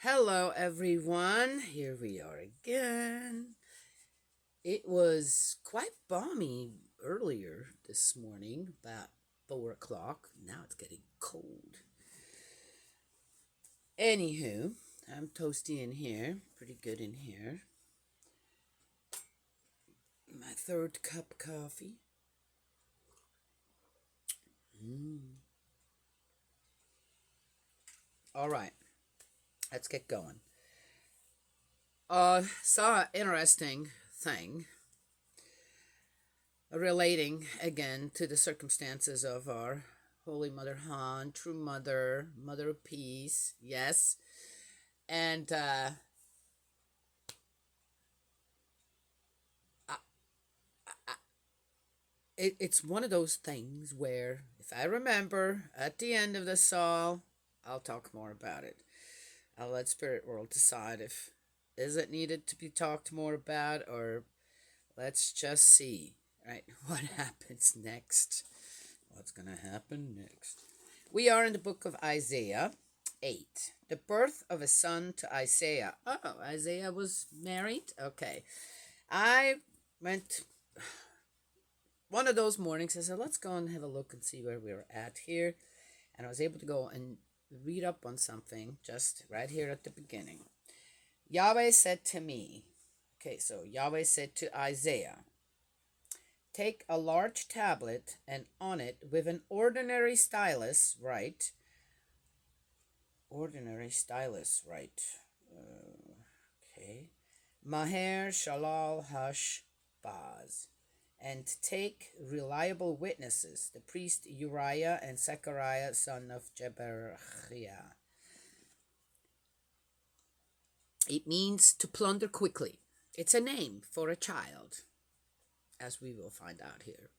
Hello, everyone. Here we are again. It was quite balmy earlier this morning, about 4 o'clock. Now it's getting cold. Anywho, I'm toasty in here, pretty good in here. My third cup coffee. Mm. All right, let's get going. Saw an interesting thing relating again to the circumstances of our Holy Mother Han, True Mother, Mother of Peace, yes. And I, I, it's one of those things where, if I remember at the end of the Saul, I'll talk more about it. I'll let Spirit World decide if is it needed to be talked more about, or let's just see, right, what happens next. What's going to happen next? We are in the book of Isaiah 8. The birth of a son to Isaiah. Oh, Isaiah was married? Okay. I went one of those mornings. I said, let's go and have a look and see where we're at here. And I was able to go and read up on something just right here at the beginning. Yahweh said to me, okay, so Yahweh said to Isaiah, take a large tablet and on it with an ordinary stylus write, okay, Maher Shalal Hush Baz, and take reliable witnesses, the priest Uriah and Zechariah son of Jeberechiah. It means to plunder quickly. It's a name for a child, as we will find out here.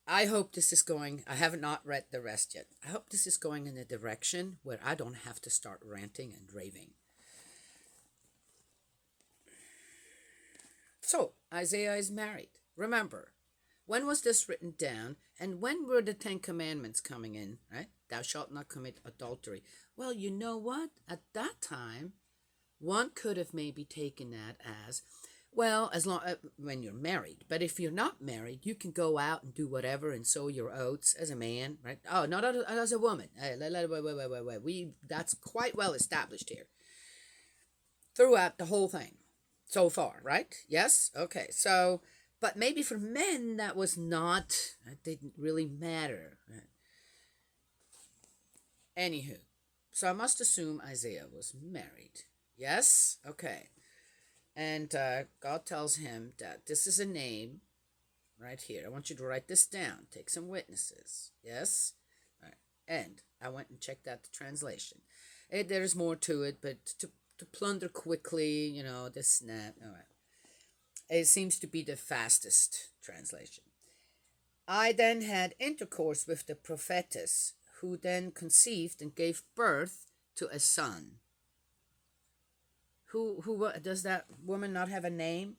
I hope this is going, I have not read the rest yet. I hope this is going in a direction where I don't have to start ranting and raving. So, Isaiah is married. Remember, when was this written down? And when were the 10 Commandments coming in, right? Thou shalt not commit adultery. Well, you know what? At that time, one could have maybe taken that as, well, as long when you're married. But if you're not married, you can go out and do whatever and sow your oats as a man, right? Oh, not as a woman. Wait. That's quite well established here throughout the whole thing so far, right? Yes? Okay. So, but maybe for men that was not, that didn't really matter. Right? Anywho, so I must assume Isaiah was married. Yes? Okay. And God tells him that this is a name right here. I want you to write this down. Take some witnesses. Yes? All right. And I went and checked out the translation. There's more to it, but to plunder quickly, this and that. All right. It seems to be the fastest translation. I then had intercourse with the prophetess, who then conceived and gave birth to a son. Who does that woman not have a name?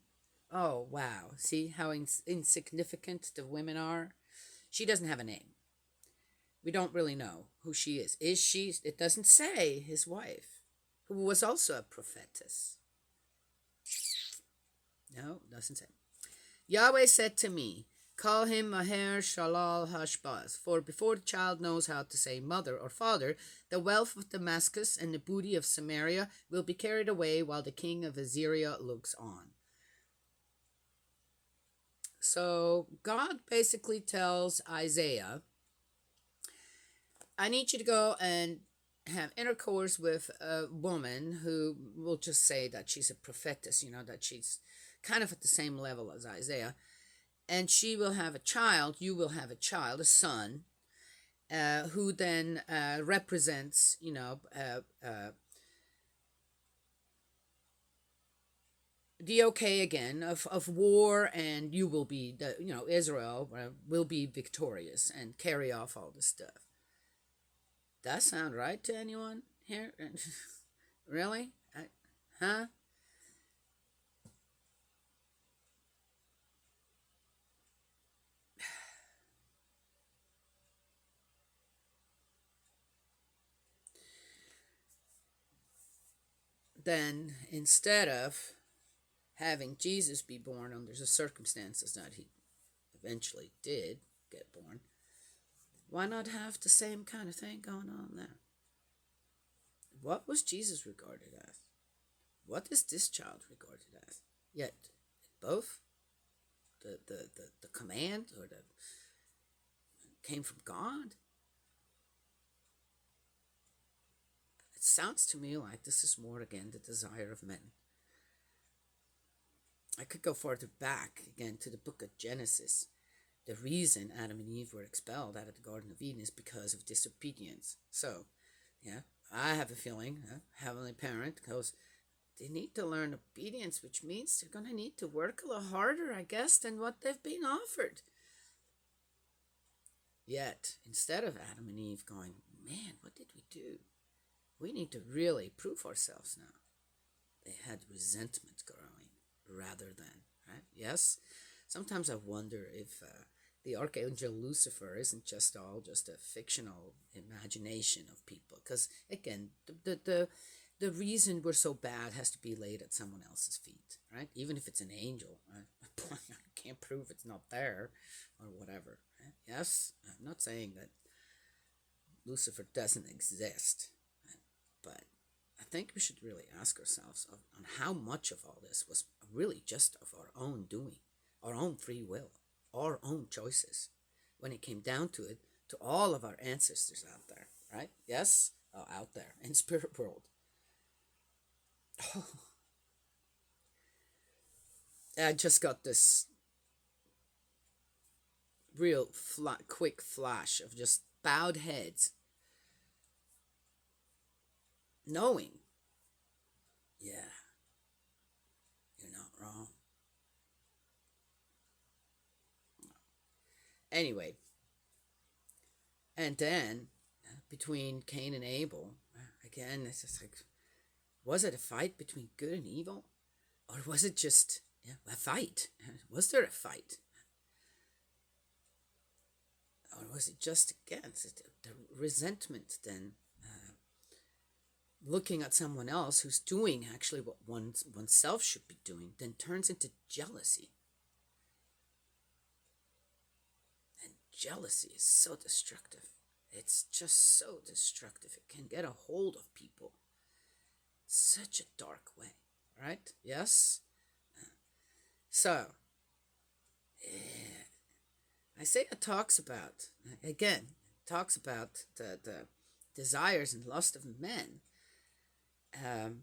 Oh, wow. See how insignificant the women are? She doesn't have a name. We don't really know who she is. Is she? It doesn't say his wife, who was also a prophetess. No, it doesn't say. Yahweh said to me, call him Maher Shalal Hashbaz, for before the child knows how to say mother or father, the wealth of Damascus and the booty of Samaria will be carried away while the king of Assyria looks on. So God basically tells Isaiah, I need you to go and have intercourse with a woman who will just say that she's a prophetess, that she's kind of at the same level as Isaiah. And she will have a child, you will have a child, a son, who then represents, the okay again of war, and you will be, Israel will be victorious and carry off all this stuff. That sound right to anyone here? Really? Huh? then instead of having Jesus be born under the circumstances that he eventually did get born, why not have the same kind of thing going on there? What was Jesus regarded as? What is this child regarded as? Yet, both the command or the came from God. It sounds to me like this is more again the desire of men. I could go further back again to the book of Genesis. The reason Adam and Eve were expelled out of the Garden of Eden is because of disobedience. So, yeah, I have a feeling, Heavenly Parent goes, they need to learn obedience, which means they're going to need to work a little harder, I guess, than what they've been offered. Yet, instead of Adam and Eve going, man, what did we do? We need to really prove ourselves now. They had resentment growing rather than, right? Yes? Sometimes I wonder if the Archangel Lucifer isn't just a fictional imagination of people. Because, again, the reason we're so bad has to be laid at someone else's feet, right? Even if it's an angel, right? I can't prove it's not there or whatever. Right? Yes? I'm not saying that Lucifer doesn't exist, right? But I think we should really ask ourselves on how much of all this was really just of our own doing, our own free will, our own choices. When it came down to it, to all of our ancestors out there, right? Yes? Oh, out there in spirit world. Oh, I just got this real quick flash of just bowed heads, knowing, yeah, you're not wrong. Anyway, and then between Cain and Abel, again, it's just like, was it a fight between good and evil? Or was it just a fight? Was there a fight? Or was it just, again, the resentment then? Looking at someone else who's doing actually what oneself should be doing, then turns into jealousy. And jealousy is so destructive. It's just so destructive. It can get a hold of people. Such a dark way, right? Yes? So, Isaiah talks about, again, the desires and lust of men, on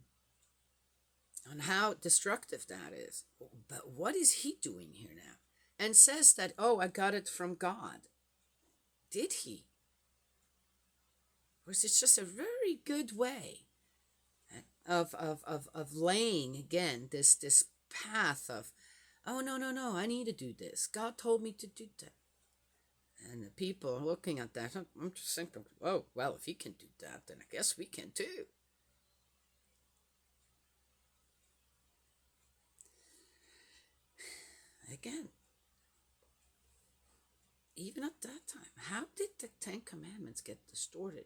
how destructive that is. But what is he doing here now? And says that, oh, I got it from God. Did he? Or is it just a very good way of laying, again, this path of, oh, no, I need to do this. God told me to do that. And the people looking at that, I'm just thinking, oh, well, if he can do that, then I guess we can too. Again, even at that time, how did the Ten Commandments get distorted?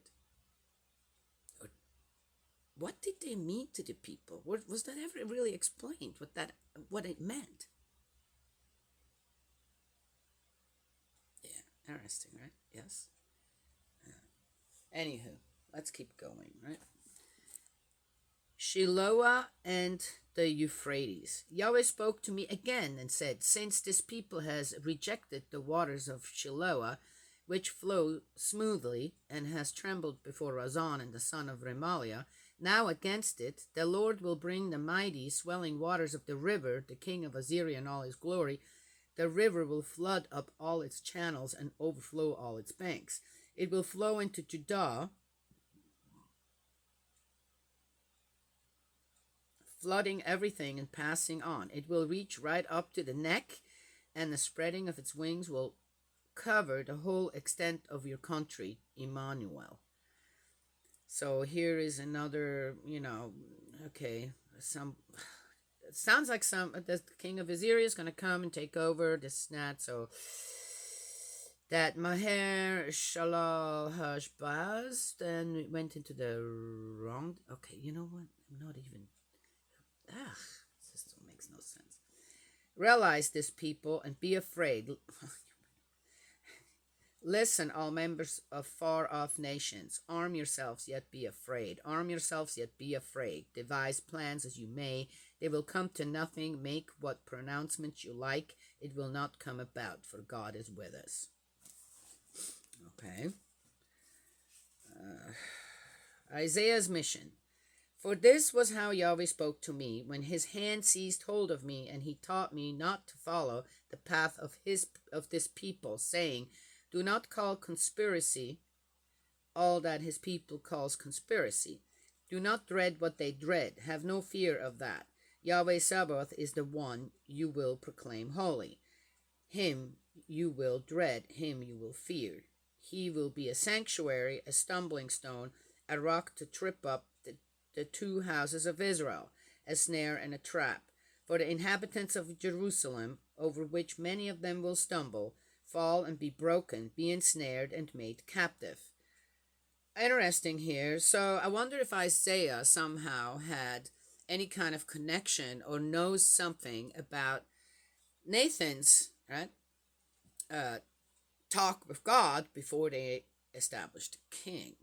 Or what did they mean to the people? Was that ever really explained? What it meant? Yeah, interesting, right? Yes. Anywho, let's keep going, right? Shiloah and the Euphrates. Yahweh spoke to me again and said, since this people has rejected the waters of Shiloah, which flow smoothly, and has trembled before Razan and the son of Remaliah, now against it the Lord will bring the mighty swelling waters of the river, the king of Assyria in all his glory. The river will flood up all its channels and overflow all its banks. It will flow into Judah, flooding everything and passing on. It will reach right up to the neck, and the spreading of its wings will cover the whole extent of your country, Emmanuel. So here is another, okay, it sounds like the king of Assyria is going to come and take over this and that. So that Maher Shalal Hashbaz then went into the wrong. Okay, you know what? I'm not even Ah, this just makes no sense. Realize this, people, and be afraid. Listen, all members of far off nations, arm yourselves, yet be afraid. Arm yourselves, yet be afraid. Devise plans as you may, they will come to nothing. Make what pronouncements you like, it will not come about, for God is with us. Okay. Isaiah's mission. For this was how Yahweh spoke to me, when his hand seized hold of me, and he taught me not to follow the path of this people, saying, do not call conspiracy all that his people calls conspiracy. Do not dread what they dread. Have no fear of that. Yahweh Sabaoth is the one you will proclaim holy. Him you will dread, him you will fear. He will be a sanctuary, a stumbling stone, a rock to trip up the two houses of Israel, a snare and a trap. For the inhabitants of Jerusalem, over which many of them will stumble, fall and be broken, be ensnared and made captive. Interesting here. So I wonder if Isaiah somehow had any kind of connection or knows something about Nathan's talk with God before they established a king.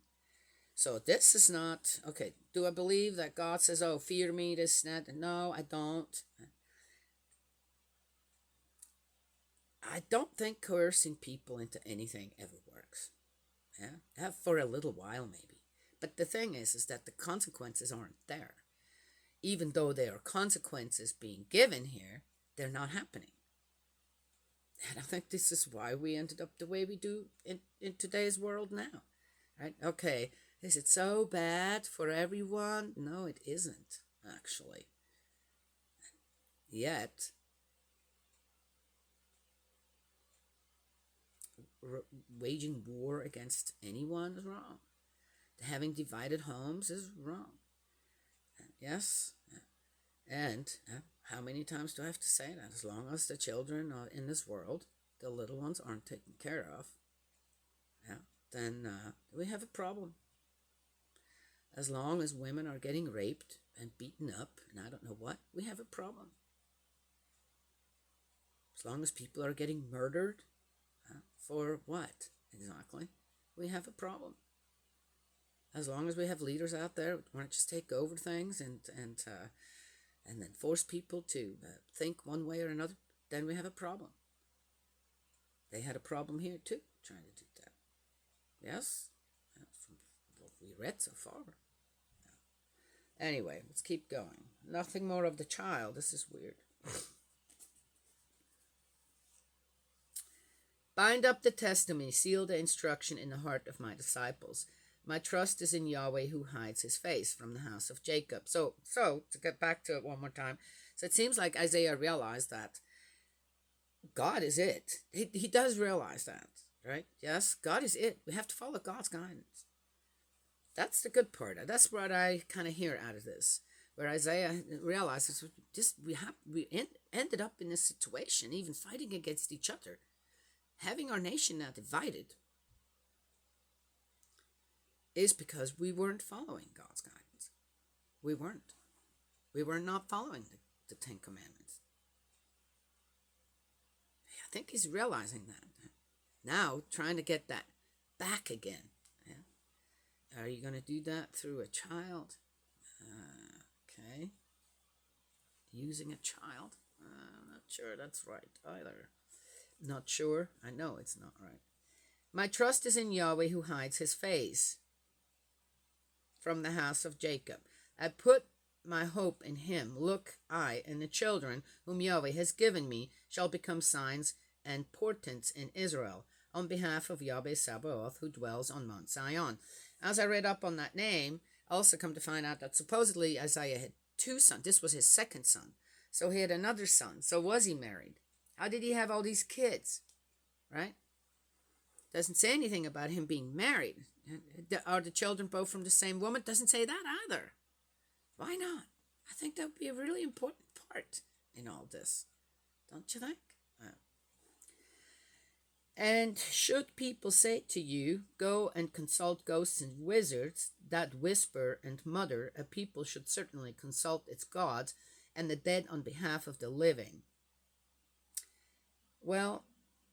So this is not okay. Do I believe that God says, "Oh, fear me"? This, that? No, I don't. I don't think coercing people into anything ever works. Yeah, for a little while maybe. But the thing is that the consequences aren't there. Even though there are consequences being given here, they're not happening. And I think this is why we ended up the way we do in today's world now. Right? Okay, is it so bad for everyone? No, it isn't, actually. Yet, waging war against anyone is wrong. Having divided homes is wrong. Yes, and how many times do I have to say that? As long as the children are in this world, the little ones aren't taken care of, then we have a problem. As long as women are getting raped and beaten up and I don't know what, we have a problem. As long as people are getting murdered, for what exactly? We have a problem. As long as we have leaders out there who want to just take over things and then force people to think one way or another, then we have a problem. They had a problem here too, trying to do that. Yes, from what we read so far. Anyway, let's keep going. Nothing more of the child. This is weird. Bind up the testimony, seal the instruction in the heart of my disciples. My trust is in Yahweh who hides his face from the house of Jacob. So to get back to it one more time. So it seems like Isaiah realized that God is it. He does realize that, right? Yes, God is it. We have to follow God's guidance. That's the good part. That's what I kind of hear out of this, where Isaiah realizes we ended up in this situation, even fighting against each other, having our nation now divided, is because we weren't following God's guidance. We weren't. We were not following the Ten Commandments. I think he's realizing that. Now, trying to get that back again. Yeah? Are you going to do that through a child? Okay. Using a child? I'm not sure that's right either. Not sure. I know it's not right. My trust is in Yahweh who hides his face from the house of Jacob. I put my hope in him. Look, I and the children whom Yahweh has given me shall become signs and portents in Israel on behalf of Yahweh Sabaoth who dwells on Mount Zion. As I read up on that name, I also come to find out that supposedly Isaiah had two sons. This was his second son. So he had another son. So was he married? How did he have all these kids? Right? Doesn't say anything about him being married. Are the children both from the same woman? Doesn't say that either. Why not? I think that would be a really important part in all this. Don't you think? And should people say to you, go and consult ghosts and wizards that whisper and mutter, a people should certainly consult its gods and the dead on behalf of the living. Well,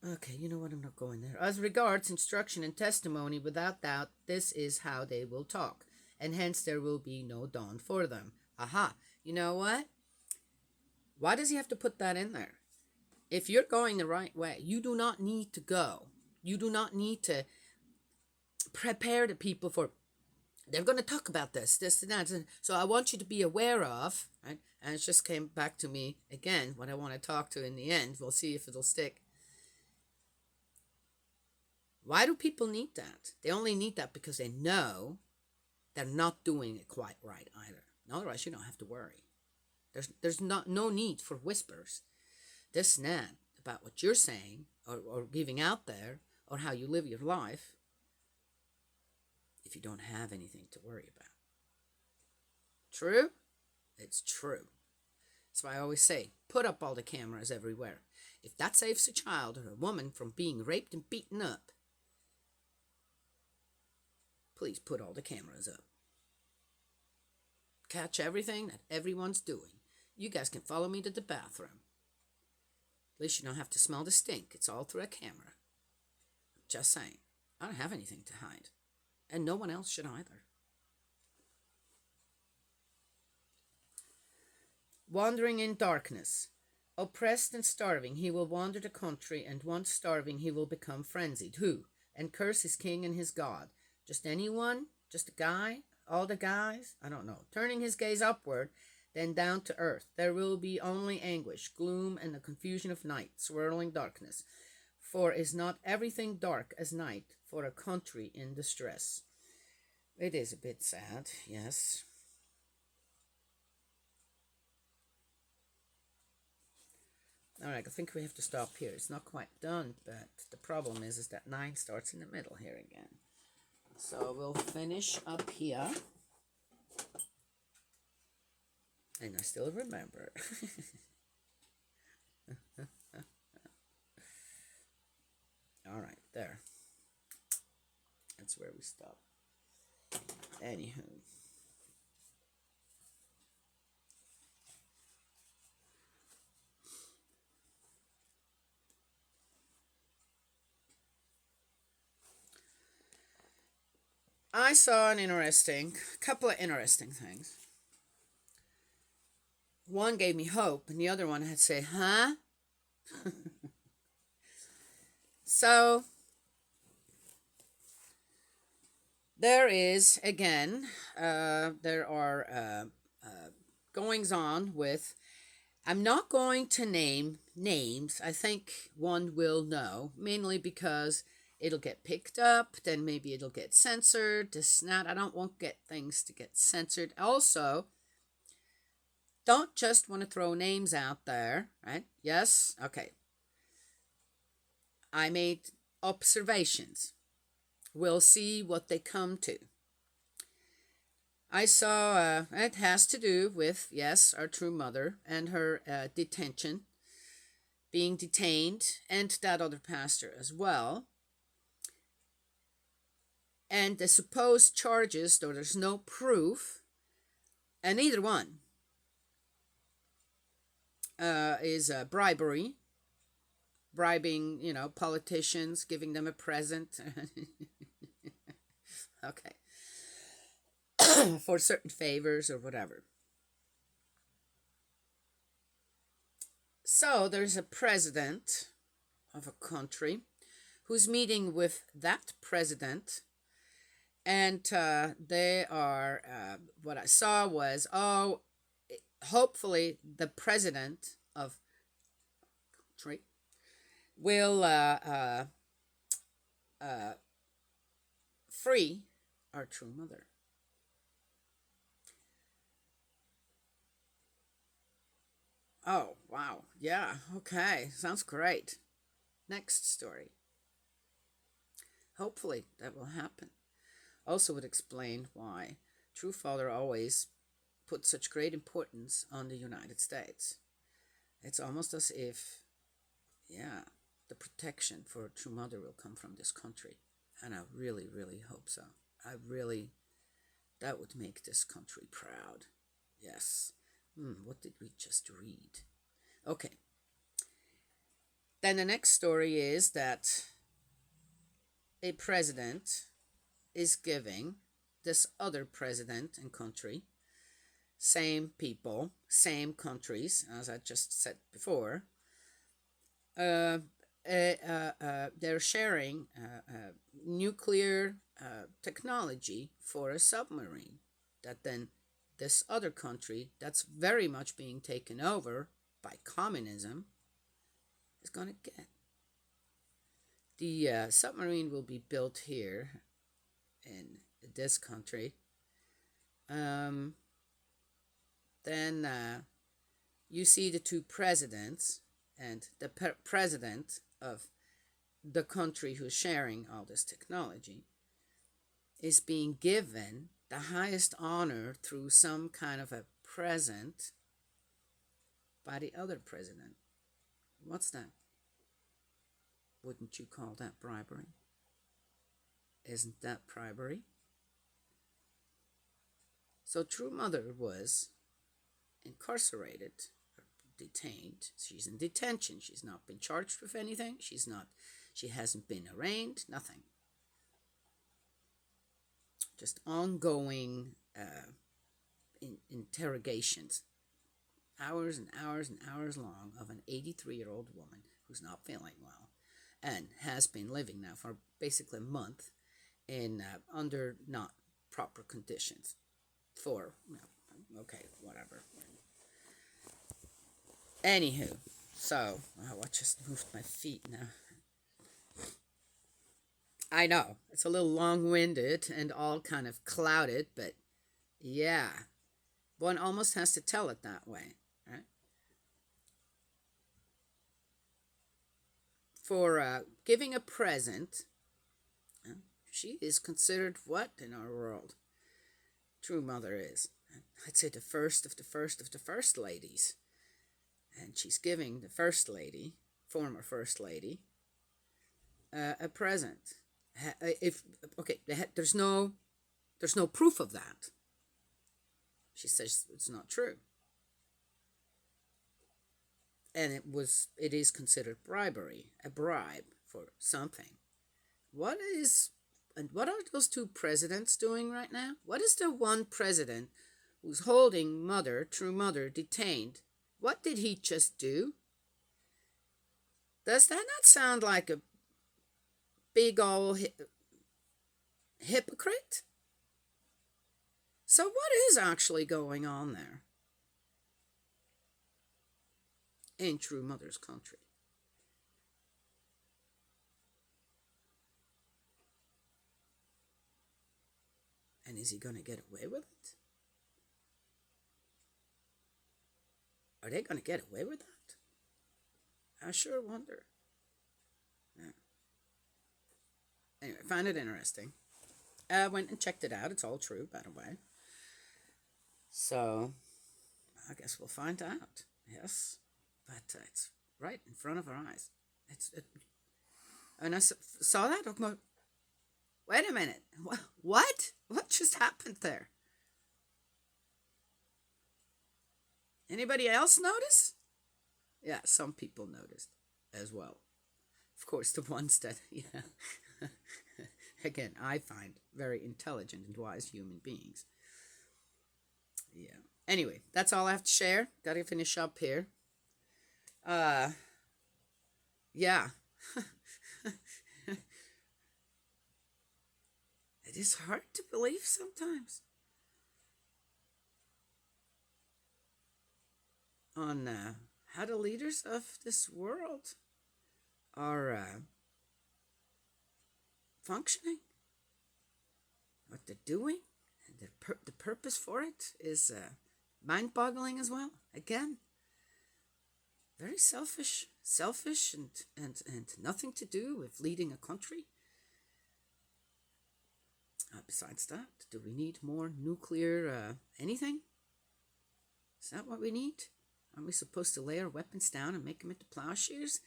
okay, you know what? I'm not going there. As regards instruction and testimony, without doubt, this is how they will talk, and hence there will be no dawn for them. Aha! You know what? Why does he have to put that in there? If you're going the right way, you do not need to go. You do not need to prepare the people for, they're going to talk about this and that. So I want you to be aware of, right? And it just came back to me again, what I want to talk to in the end. We'll see if it'll stick. Why do people need that? They only need that because they know they're not doing it quite right either. Otherwise, you don't have to worry. There's no need for whispers, this and that, about what you're saying or giving out there or how you live your life if you don't have anything to worry about. True? It's true. That's why I always say, put up all the cameras everywhere. If that saves a child or a woman from being raped and beaten up, please put all the cameras up. Catch everything that everyone's doing. You guys can follow me to the bathroom. At least you don't have to smell the stink. It's all through a camera. Just saying. I don't have anything to hide. And no one else should either. Wandering in darkness. Oppressed and starving, he will wander the country, and once starving, he will become frenzied. Who? And curse his king and his god. Just anyone? Just a guy? All the guys? I don't know. Turning his gaze upward, then down to earth. There will be only anguish, gloom, and the confusion of night, swirling darkness. For is not everything dark as night for a country in distress? It is a bit sad, yes. Alright, I think we have to stop here. It's not quite done, but the problem is that 9 starts in the middle here again. So we'll finish up here. And I still remember. Alright, there. That's where we stop. Anywho. I saw a couple of interesting things. One gave me hope, and the other one had to say, huh? So, there is, again, there are goings on with, I'm not going to name names. I think one will know, mainly because it'll get picked up, then maybe it'll get censored, this and that. I don't want things to get censored. Also, don't just want to throw names out there, right? Yes? Okay. I made observations. We'll see what they come to. I saw, it has to do with, yes, our true mother and her detention, being detained, and that other pastor as well. And the supposed charges, though there's no proof, and either one is bribery, bribing, politicians, giving them a present. Okay. For certain favors or whatever. So there's a president of a country who's meeting with that president, and they are, what I saw was, hopefully the president of country will free our true mother. Oh, wow. Yeah, okay. Sounds great. Next story. Hopefully that will happen. Also would explain why True Father always put such great importance on the United States. It's almost as if, yeah, the protection for True Mother will come from this country. And I really, really hope so. That would make this country proud. Yes. What did we just read? Okay. Then the next story is that a president is giving this other president and country, same people, same countries, as I just said before, they're sharing nuclear technology for a submarine that then this other country that's very much being taken over by communism is going to get. The submarine will be built here in this country. Then you see the two presidents, and the president of the country who's sharing all this technology is being given the highest honor through some kind of a present by the other president. What's that? Wouldn't you call that bribery? Isn't that bribery? So True Mother was incarcerated, detained. She's in detention. She's not been charged with anything. She hasn't been arraigned, nothing. Just ongoing interrogations, hours and hours and hours long, of an 83-year-old woman who's not feeling well and has been living now for basically a month in under not proper conditions for, okay, whatever. Anywho, so, I just moved my feet now. I know, it's a little long-winded and all kind of clouded, but yeah, one almost has to tell it that way, right? For giving a present, she is considered what in our world? True Mother is. I'd say the first of the first ladies. And she's giving the first lady, former first lady, a present. There's no proof of that. She says it's not true, and it is considered bribery, a bribe for something. What are those two presidents doing right now? What is the one president who's holding True Mother, detained? What did he just do? Does that not sound like a big old hypocrite? So what is actually going on there in True Mother's country? And is he going to get away with it? Are they going to get away with that? I sure wonder. Yeah. Anyway, I find it interesting. I went and checked it out. It's all true, by the way. So, I guess we'll find out. Yes. But it's right in front of our eyes. And I saw that. I'm going, wait a minute. What? What just happened there? Anybody else notice? Yeah, some people noticed as well. Of course, the ones that, again, I find very intelligent and wise human beings. Yeah. Anyway, that's all I have to share. Gotta finish up here. Yeah. It is hard to believe sometimes. On how the leaders of this world are functioning, what they're doing, and the purpose for it is mind-boggling as well. Again, very selfish and nothing to do with leading a country. Besides that, do we need more nuclear anything? Is that what we need? Aren't we supposed to lay our weapons down and make them into plowshares?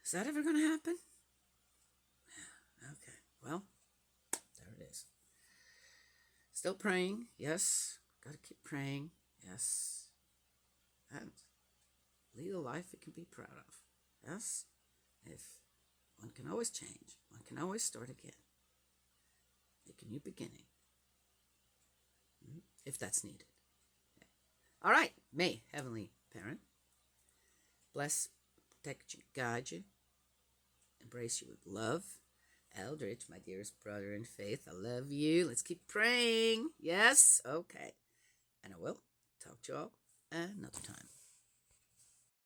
Is that ever going to happen? Okay, well, there it is. Still praying, yes. Got to keep praying, yes. And lead a life we can be proud of, yes. If one can always change, one can always start again. Make a new beginning, if that's needed. Yeah. All right, may Heavenly Parent bless, protect you, guide you, embrace you with love. Eldridge, my dearest brother in faith, I love you. Let's keep praying. Yes? Okay. And I will talk to you all another time.